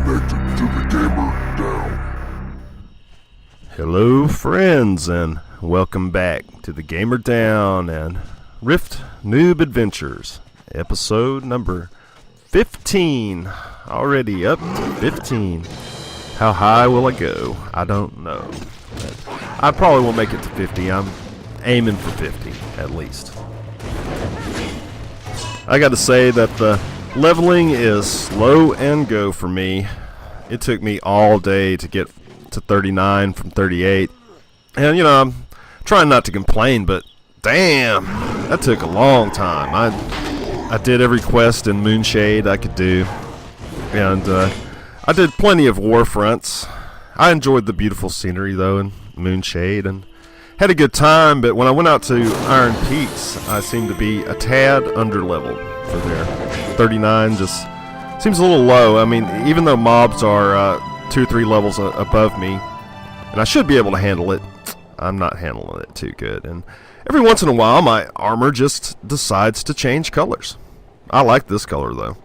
connected to the Gamer Down. Hello friends, and welcome back to the Gamer Down and Rift Newb Adventures, episode number 15. Already up to 15. How high will I go? I don't know. I probably won't make it to 50. I'm aiming for 50 at least. I gotta say that the leveling is slow and go for me. It took me all day to get to 39 from 38. And, you know, I'm trying not to complain, but damn, that took a long time. I did every quest in Moonshade I could do. And I did plenty of warfronts. I enjoyed the beautiful scenery, though, in Moonshade, and had a good time, but when I went out to Iron Peaks, I seemed to be a tad underleveled for there. 39 just seems a little low. I mean, even though mobs are 2 or 3 levels above me, and I should be able to handle it, I'm not handling it too good. And every once in a while, my armor just decides to change colors. I like this color, though.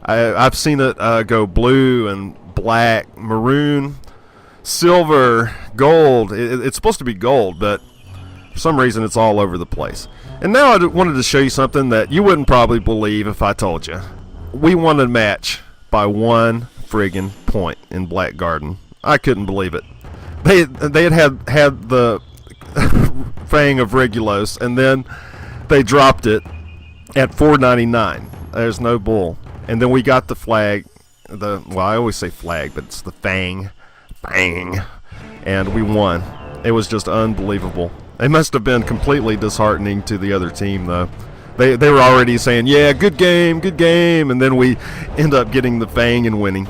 I've seen it go blue and black, maroon, silver, gold. It's supposed to be gold, but for some reason it's all over the place. And now I wanted to show you something that you wouldn't probably believe if I told you. We won a match by 1 friggin' point in Blackgarden. I couldn't believe it. They had the Fang of Regulos, and then they dropped it at 4.99. There's no bull. And then we got the flag. Well, I always say flag, but it's the Fang. Bang, and we won. It was just unbelievable. It must have been completely disheartening to the other team, though. They were already saying, yeah, good game, and then we end up getting the Fang and winning.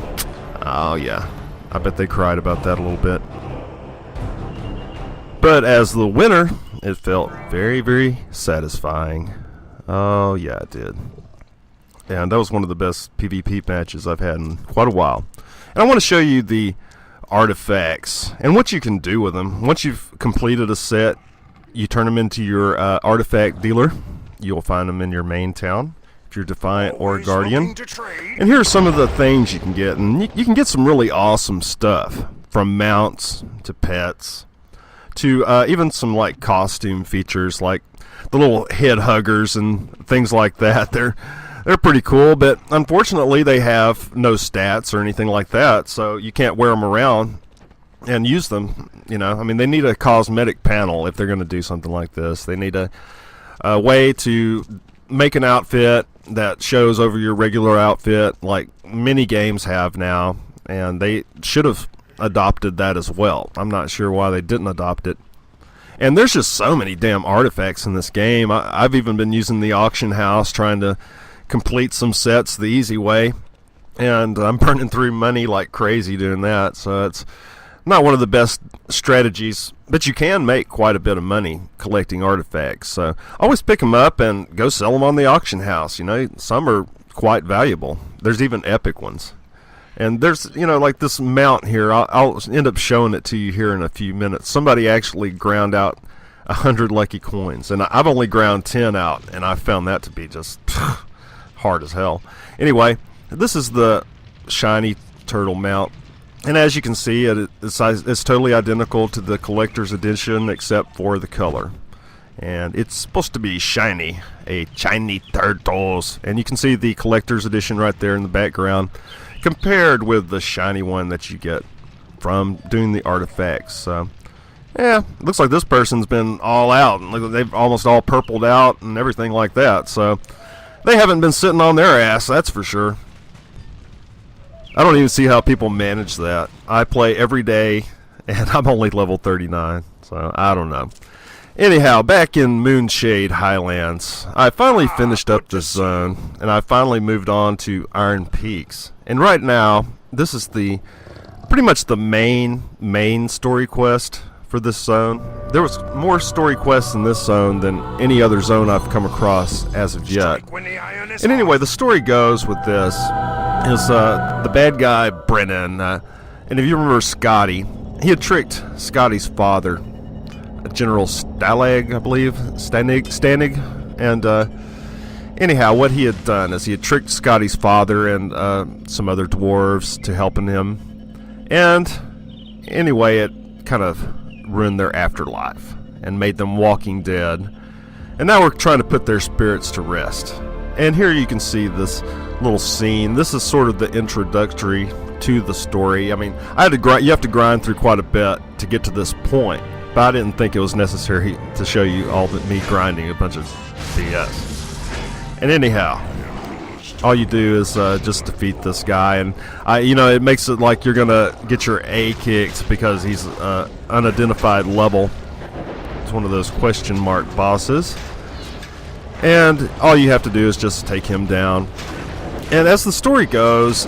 Oh yeah, I bet they cried about that a little bit. But as the winner, it felt very, very satisfying. Oh yeah, it did. And that was one of the best PvP matches I've had in quite a while. And I want to show you the artifacts and what you can do with them. Once you've completed a set, you turn them into your artifact dealer. You'll find them in your main town if you're Defiant or Guardian. And here are some of the things you can get. And you can get some really awesome stuff, from mounts to pets to even some like costume features like the little head huggers and things like that. They're pretty cool, but unfortunately they have no stats or anything like that, so you can't wear them around and use them. You know, I mean, they need a cosmetic panel if they're going to do something like this. They need a way to make an outfit that shows over your regular outfit, like many games have now, and they should have adopted that as well. I'm not sure why they didn't adopt it. And there's just so many damn artifacts in this game. I've even been using the auction house trying to complete some sets the easy way, and I'm burning through money like crazy doing that, so it's not one of the best strategies, but you can make quite a bit of money collecting artifacts. So always pick them up and go sell them on the auction house. You know, some are quite valuable. There's even epic ones. And there's, you know, like this mount here. I'll end up showing it to you here in a few minutes. Somebody actually ground out 100 lucky coins, and I've only ground 10 out, and I found that to be just hard as hell. Anyway, this is the shiny turtle mount, and as you can see, it's totally identical to the collector's edition except for the color, and it's supposed to be shiny, a shiny turtles. And you can see the collector's edition right there in the background compared with the shiny one that you get from doing the artifacts. So yeah, looks like this person's been all out, and they've almost all purpled out and everything like that, so they haven't been sitting on their ass, that's for sure. I don't even see how people manage that. I play every day, and I'm only level 39, so I don't know. Anyhow, back in Moonshade Highlands, I finally finished up this zone, and I finally moved on to Iron Peaks. And right now, this is pretty much the main story quest for this zone. There was more story quests in this zone than any other zone I've come across as of yet. And anyway, the story goes with this is the bad guy Brennan, and if you remember Scotty, he had tricked Scotty's father, General Stalag, I believe, Stanig, and Anyhow, what he had done is he had tricked Scotty's father and some other dwarves to helping him. And anyway, it kind of ruined their afterlife and made them walking dead. And now we're trying to put their spirits to rest. And here you can see this little scene. This is sort of the introductory to the story. I mean, you have to grind through quite a bit to get to this point, but I didn't think it was necessary to show you all that me grinding a bunch of BS. And anyhow, all you do is just defeat this guy, and it makes it like you're gonna get your A kicked because he's unidentified level. It's one of those question mark bosses, and all you have to do is just take him down. And as the story goes,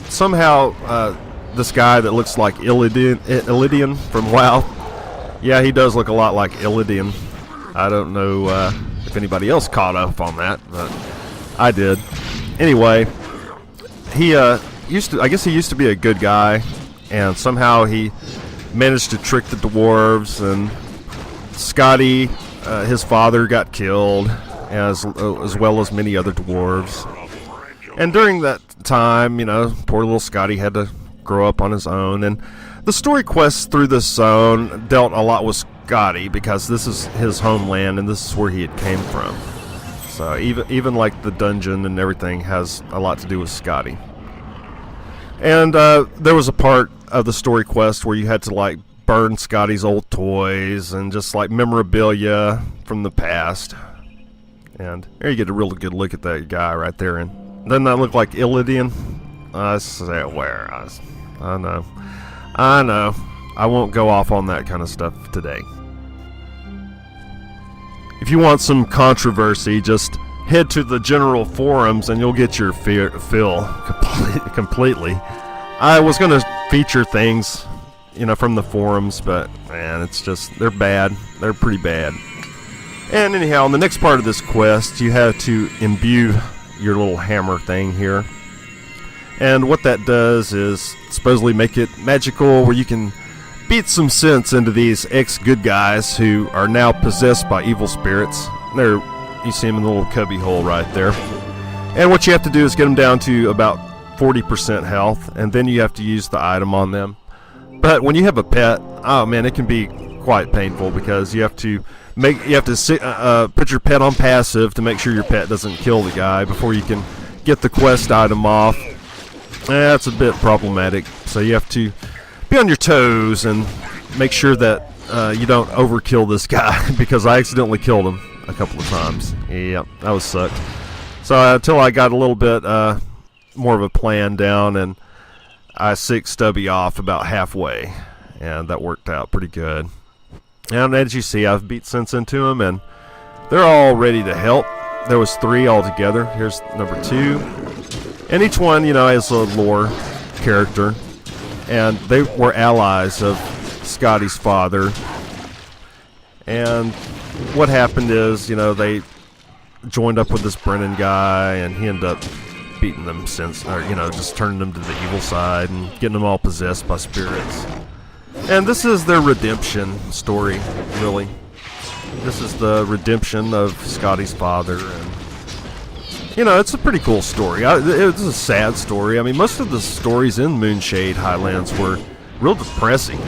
somehow this guy that looks like Illidian from WoW, yeah, he does look a lot like Illidian. I don't know if anybody else caught up on that, but I did. Anyway, he I guess he used to be a good guy, and somehow he managed to trick the dwarves, and Scotty, his father, got killed, as well as many other dwarves. And during that time, poor little Scotty had to grow up on his own, and the story quests through this zone dealt a lot with Scotty because this is his homeland and this is where he had came from. So even like the dungeon and everything has a lot to do with Scotty. And there was a part of the story quest where you had to like burn Scotty's old toys and just like memorabilia from the past. And there you get a really good look at that guy right there. And doesn't that look like Illidian? I swear. I know. I won't go off on that kind of stuff today. If you want some controversy, just head to the general forums and you'll get your fill completely. I was going to feature things, from the forums, but man, it's just, they're bad. They're pretty bad. And anyhow, in the next part of this quest, you have to imbue your little hammer thing here. And what that does is supposedly make it magical, where you can beat some sense into these ex-good guys who are now possessed by evil spirits. You see them in the little cubby hole right there. And what you have to do is get them down to about 40% health, and then you have to use the item on them. But when you have a pet, oh man, it can be quite painful because you have to put your pet on passive to make sure your pet doesn't kill the guy before you can get the quest item off. That's a bit problematic, so you have to be on your toes and make sure that you don't overkill this guy because I accidentally killed him a couple of times. Yeah, that was sucked. So until I got a little bit more of a plan down, and I sicked Stubby off about halfway, and that worked out pretty good. And as you see, I've beat sense into them, and they're all ready to help. There was 3 altogether. Here's number 2. And each one, has a lore character. And they were allies of Scotty's father. And what happened is, they joined up with this Brennan guy, and he ended up beating them just turning them to the evil side and getting them all possessed by spirits. And this is their redemption story, really. This is the redemption of Scotty's father, and it's a pretty cool story. It's a sad story. I mean, most of the stories in Moonshade Highlands were real depressing,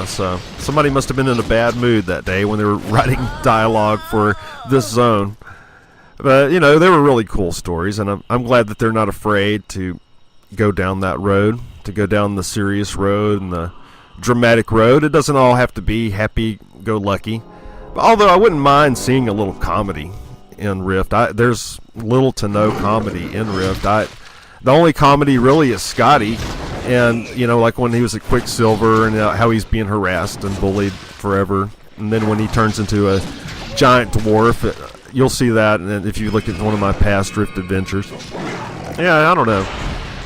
so somebody must have been in a bad mood that day when they were writing dialogue for this zone. But, they were really cool stories, and I'm glad that they're not afraid to go down that road, to go down the serious road and the dramatic road. It doesn't all have to be happy-go-lucky. Although I wouldn't mind seeing a little comedy in Rift. There's little to no comedy in Rift. The only comedy really is Scotty, and like when he was at Quicksilver and how he's being harassed and bullied forever, and then when he turns into a giant dwarf, you'll see that. And if you look at one of my past Rift adventures, yeah, I don't know.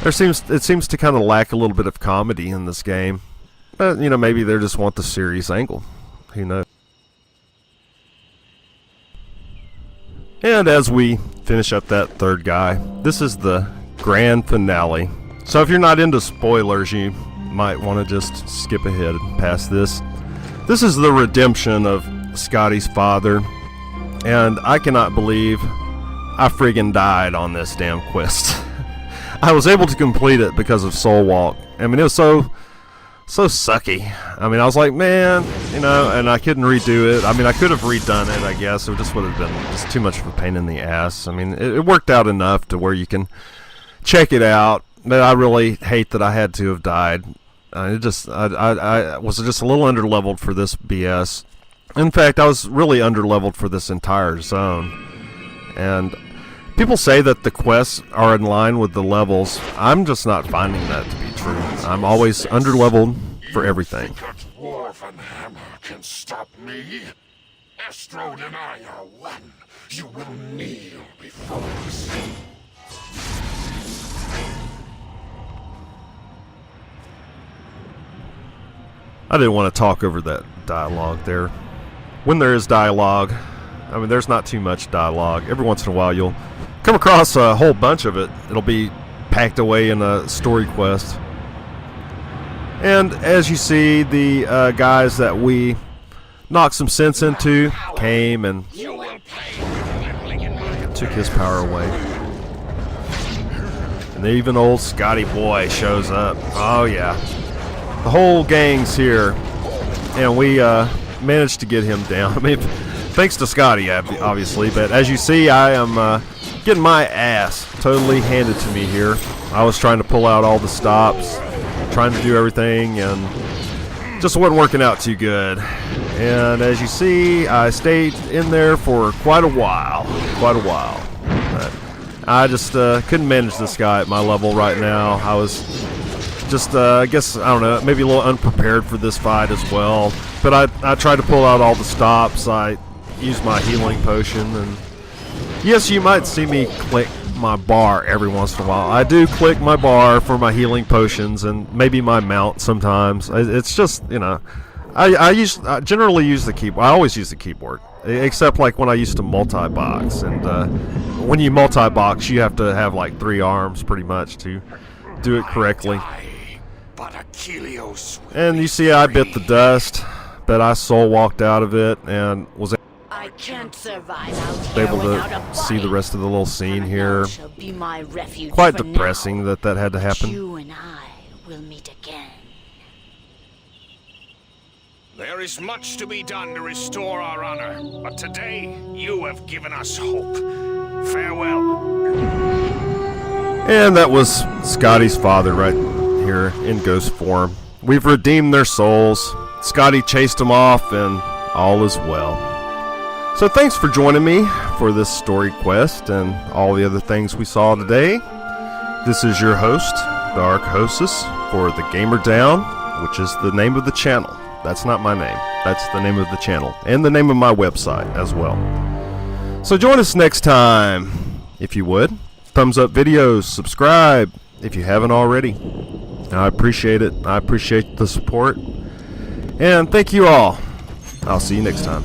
It seems to kind of lack a little bit of comedy in this game, but maybe they just want the serious angle. Who knows? And as we finish up that third guy, this is the grand finale. So if you're not into spoilers, you might want to just skip ahead and past this. This is the redemption of Scotty's father, and I cannot believe I friggin' died on this damn quest. I was able to complete it because of Soul Walk. I mean, it was so sucky. I mean, I was like, man, you know, and I couldn't redo it. I mean, I could have redone it, I guess. It just would have been just too much of a pain in the ass. I mean, it worked out enough to where you can check it out, but I really hate that I had to have died. I was just a little underleveled for this BS. In fact, I was really underleveled for this entire zone. And people say that the quests are in line with the levels. I'm just not finding that to be true. I'm always underleveled for everything. Dwarf and Hammer can stop me? Astrode and I are one. You will kneel before us. I didn't want to talk over that dialogue there. When there is dialogue, I mean, there's not too much dialogue. Every once in a while, you'll come across a whole bunch of it. It'll be packed away in a story quest. And as you see, the guys that we knocked some sense into came and took his power away. And even old Scotty Boy shows up. Oh yeah, the whole gang's here, and we managed to get him down. I mean, thanks to Scotty, obviously. But as you see, I am getting my ass totally handed to me here. I was trying to pull out all the stops, trying to do everything, and just wasn't working out too good. And as you see, I stayed in there for quite a while. But I just couldn't manage this guy at my level right now. I was just, I guess, I don't know, maybe a little unprepared for this fight as well. But I tried to pull out all the stops. I used my healing potion, and yes, you might see me click my bar every once in a while. I do click my bar for my healing potions and maybe my mount sometimes. It's just, you know, I generally use the keyboard. I always use the keyboard, except like when I used to multi-box. And when you multi-box, you have to have like 3 arms pretty much to do it correctly. And you see, I bit the dust, but I soul walked out of it and was I can't survive out here able to see the rest of the little scene here. Quite depressing that had to happen. You and I will meet again. There is much to be done to restore our honor, but today you have given us hope. Farewell. And that was Scotty's father right here in ghost form. We've redeemed their souls. Scotty chased them off, and all is well. So thanks for joining me for this story quest and all the other things we saw today. This is your host, Dark Hostess, for The Gamer Down, which is the name of the channel. That's not my name. That's the name of the channel and the name of my website as well. So join us next time, if you would. Thumbs up videos, subscribe if you haven't already. I appreciate it. I appreciate the support. And thank you all. I'll see you next time.